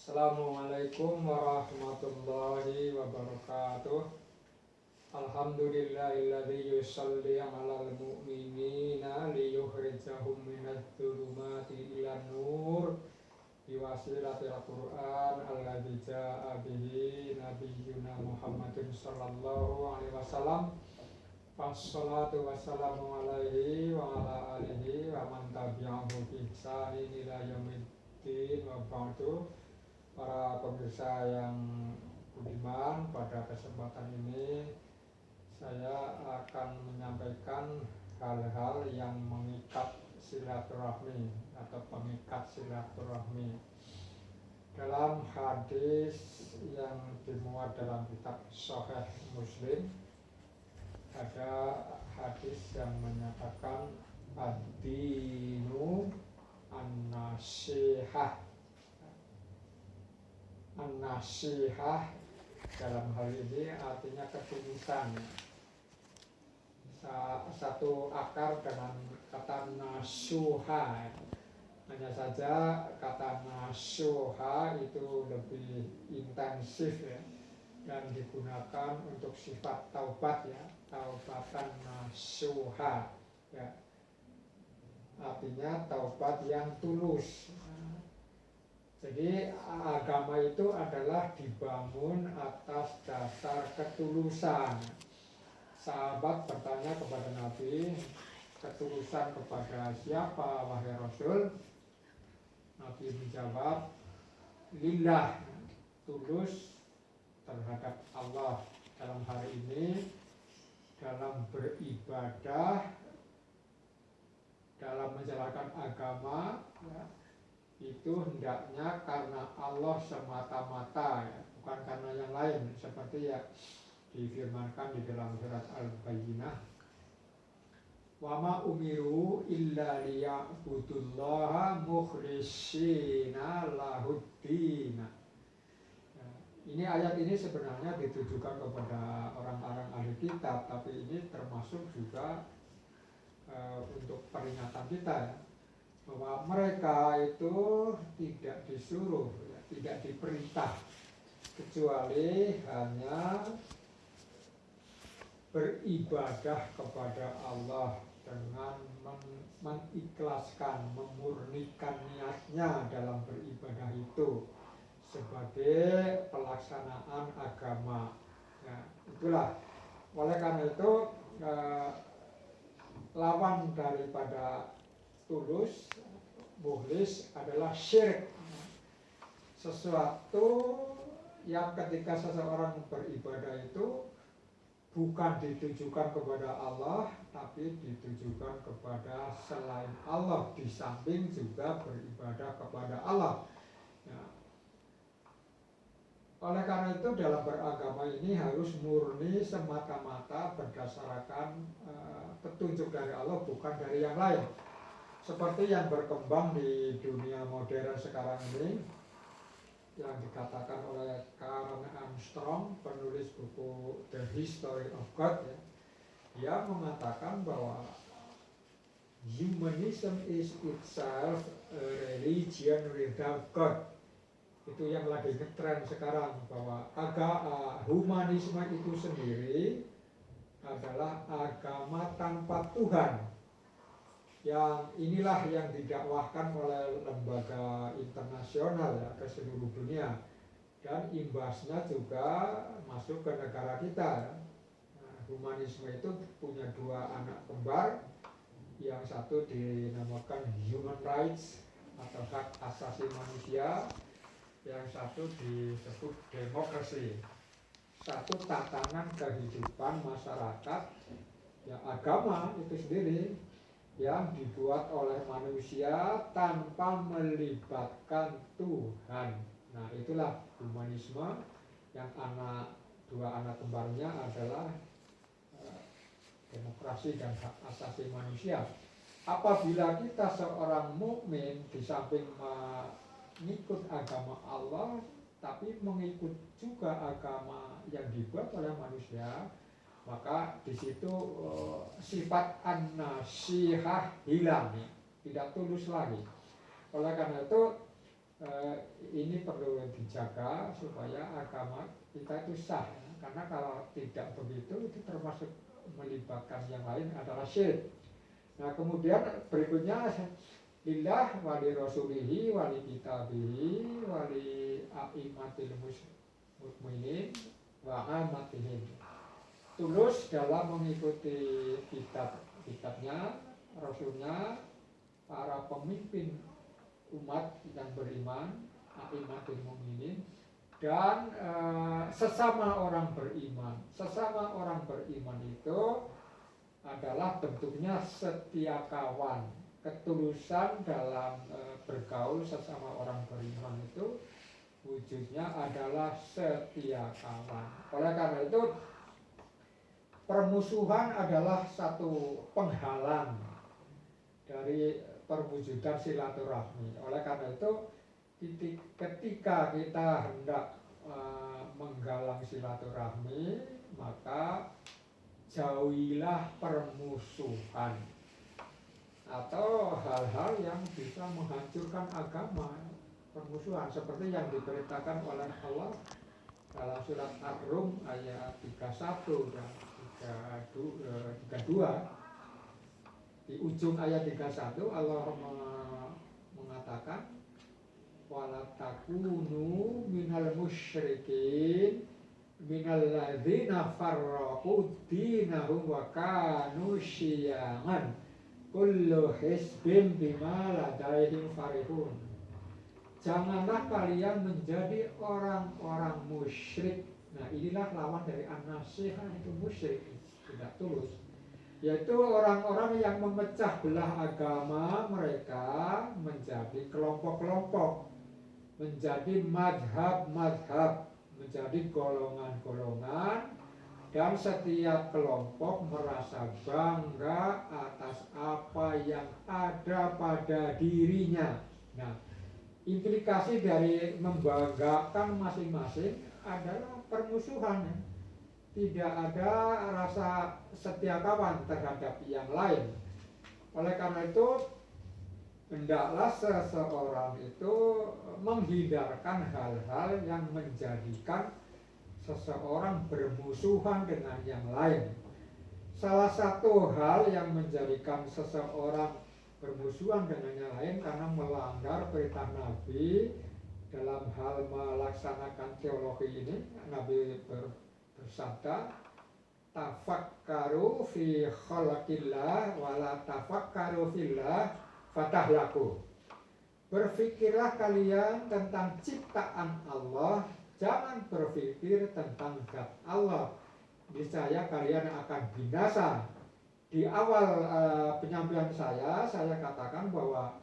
Assalamualaikum warahmatullahi wabarakatuh. Alhamdulillahilladzi yusalli 'alal mu'minina liyukhrijahum minadh dhulumati ilan nur biwasilatil Qur'an alladzi jaa'a bihi nabiyyuna Muhammadin sallallahu alaihi wasallam. Wassalatu wassalamu alaihi wa ala alihi wa man tabi'ahu bi ihsanin ila yaumiddin wa ba'du. Para pemirsa yang budiman, pada kesempatan ini saya akan menyampaikan hal-hal yang mengikat silaturahmi atau pengikat silaturahmi. Dalam hadis yang dimuat dalam kitab Sahih Muslim, ada hadis yang menyatakan ad-dinu an-nasihah. An-nasihah dalam hal ini artinya ketulusan. Satu akar dengan kata nasuha. Hanya saja kata nasuha itu lebih intensif ya, dan digunakan untuk sifat taubat ya, taubatan nasuha ya. Artinya taubat yang tulus. Jadi agama itu adalah dibangun atas dasar ketulusan. Sahabat bertanya kepada Nabi, ketulusan kepada siapa wahai Rasul? Nabi menjawab, lillah, tulus terhadap Allah. Dalam hari ini, dalam beribadah, dalam menjalankan agama ya, itu hendaknya karena Allah semata-mata ya, bukan karena yang lain, seperti yang difirmankan di dalam surat Al-Bayyinah, wa ma umiru illa liya'budullaha mukhlishina lahuddin. Ya, ini ayat ini sebenarnya ditujukan kepada orang-orang ahli kitab, tapi ini termasuk juga untuk peringatan kita ya, bahwa mereka itu tidak disuruh, ya, tidak diperintah kecuali hanya beribadah kepada Allah dengan mengikhlaskan, memurnikan niatnya dalam beribadah itu sebagai pelaksanaan agama. Ya, itulah. Oleh karena itu lawan daripada tulus, mukhlis adalah syirik. Sesuatu yang ketika seseorang beribadah itu bukan ditujukan kepada Allah, tapi ditujukan kepada selain Allah, di samping juga beribadah kepada Allah ya. Oleh karena itu dalam beragama ini harus murni semata-mata berdasarkan petunjuk dari Allah, bukan dari yang lain. Seperti yang berkembang di dunia modern sekarang ini, yang dikatakan oleh Karl Armstrong, penulis buku The History of God ya. Dia mengatakan bahwa humanism is itself a religion without God. Itu yang lagi ngetren sekarang, bahwa humanisme itu sendiri adalah agama tanpa Tuhan. Yang inilah yang didakwahkan oleh lembaga internasional ya, ke seluruh dunia, dan imbasnya juga masuk ke negara kita. Nah, humanisme itu punya dua anak kembar, yang satu dinamakan human rights atau hak asasi manusia, yang satu disebut demokrasi. Satu tatanan kehidupan masyarakat, ya agama itu sendiri yang dibuat oleh manusia tanpa melibatkan Tuhan. Nah, itulah humanisme, yang dua anak kembarnya adalah demokrasi dan hak asasi manusia. Apabila kita seorang mukmin di samping mengikut agama Allah, tapi mengikut juga agama yang dibuat oleh manusia, maka di situ sifat an-nasihah hilang ya, tidak tulus lagi. Oleh karena itu ini perlu dijaga supaya agama kita itu sah, ya. Karena kalau tidak begitu itu termasuk melibatkan yang lain adalah syirik. Nah kemudian berikutnya lillah wali rasulihi wali kitabihi wali a'immatil mukminin wa amatihim. Tulus dalam mengikuti kitabnya, rasulnya, para pemimpin umat yang beriman, a'immatul mukminin, dan sesama orang beriman. Sesama orang beriman itu adalah bentuknya setia kawan, ketulusan dalam bergaul sesama orang beriman itu wujudnya adalah setia kawan. Oleh karena itu permusuhan adalah satu penghalang dari perwujudan silaturahmi. Oleh karena itu ketika kita hendak menggalang silaturahmi, maka jauhilah permusuhan atau hal-hal yang bisa menghancurkan agama. Permusuhan seperti yang diperintahkan oleh Allah dalam surat Ar-Rum ayat 31 dan 32. Di ujung ayat 31 Allah mengatakan wala takunu minal musyrikin minal ladzina farraqu dinahum wa kanu syi'an kullu hizbin bima ladaihim farihun. Janganlah kalian menjadi orang-orang musyrik. Nah inilah lawan dari an-nasihah, itu musyrik, tidak tulus. Yaitu orang-orang yang memecah belah agama mereka menjadi kelompok-kelompok, menjadi madhab-madhab, menjadi golongan-golongan, dan setiap kelompok merasa bangga atas apa yang ada pada dirinya. Nah, implikasi dari membanggakan masing-masing adalah permusuhan. Tidak ada rasa setia kawan terhadap yang lain. Oleh karena itu, hendaklah seseorang itu menghindarkan hal-hal yang menjadikan seseorang bermusuhan dengan yang lain. Salah satu hal yang menjadikan seseorang bermusuhan dengan yang lain karena melanggar perintah Nabi dalam hal melaksanakan teologi ini. Nabi bersabda, tafakkaru fi khalqillah wala tafakkaru fillah fatahlaku. Berfikirlah kalian tentang ciptaan Allah, jangan berpikir tentang zat Allah, niscaya kalian akan binasa. Di awal penyampaian saya katakan bahwa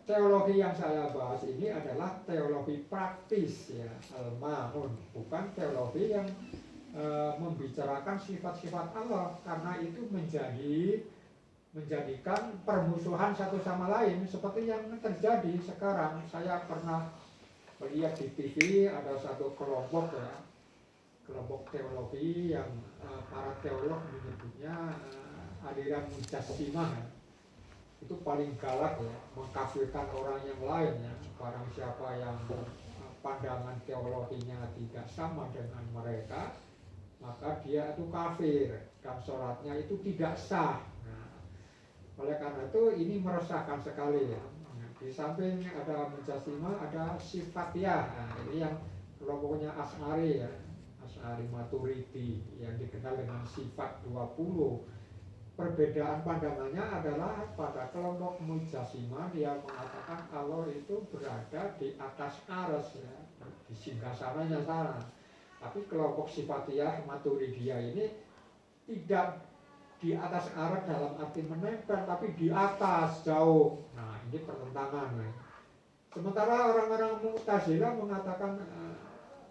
teologi yang saya bahas ini adalah teologi praktis, ya, al-ma'un, bukan teologi yang membicarakan sifat-sifat Allah, karena itu menjadikan permusuhan satu sama lain seperti yang terjadi sekarang. Saya pernah melihat di TV ada satu kelompok, ya, kelompok teologi yang para teolog menyebutnya aliran Mujassimah, ya. Itu paling galak, ya, mengkafirkan orang yang lain, ya. Barang siapa yang pandangan teologinya tidak sama dengan mereka, maka dia itu kafir dan sholatnya itu tidak sah. Nah, oleh karena itu ini meresahkan sekali, ya. Di samping ada Mujassimah, ada Sifatiyah. Nah, ini yang kelompoknya Asy'ari, ya, Asy'ari Maturidi yang dikenal dengan sifat 20. Perbedaan pandangannya adalah pada kelompok Mujassimah, dia mengatakan Allah itu berada di atas arsy, ya, di singgasananya sana. Tapi kelompok Sifatiyah Maturidiyah ini tidak di atas arsy dalam arti menempel, tapi di atas jauh. Nah ini pertentangan, ya. Sementara orang-orang Mu'tazilah mengatakan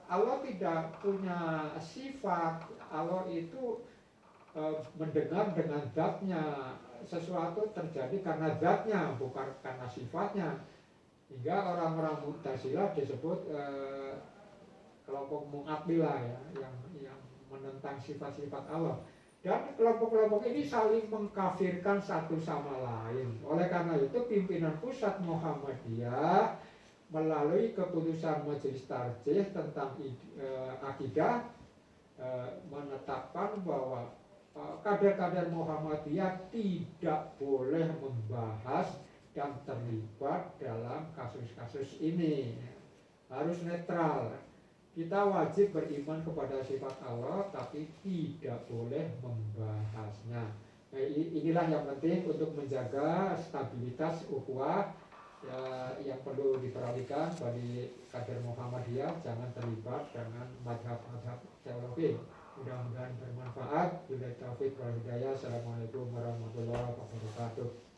Allah tidak punya sifat, Allah itu mendengar dengan zatnya, sesuatu terjadi karena zatnya bukan karena sifatnya. Hingga orang-orang Mu'tazilah disebut kelompok Mu'attilah, ya, yang menentang sifat-sifat Allah. Dan kelompok-kelompok ini saling mengkafirkan satu sama lain. Oleh karena itu pimpinan pusat Muhammadiyah melalui keputusan Majelis Tarjih tentang akidah menetapkan bahwa kader-kader Muhammadiyah tidak boleh membahas dan terlibat dalam kasus-kasus ini, harus netral. Kita wajib beriman kepada sifat Allah, tapi tidak boleh membahasnya. Nah, inilah yang penting untuk menjaga stabilitas ukhuwah yang perlu diperhatikan bagi kader Muhammadiyah, jangan terlibat dengan madhab-madhab teologi. Mudah-mudahan bermanfaat. Bila taufiq wal hidayah. Assalamualaikum warahmatullahi wabarakatuh.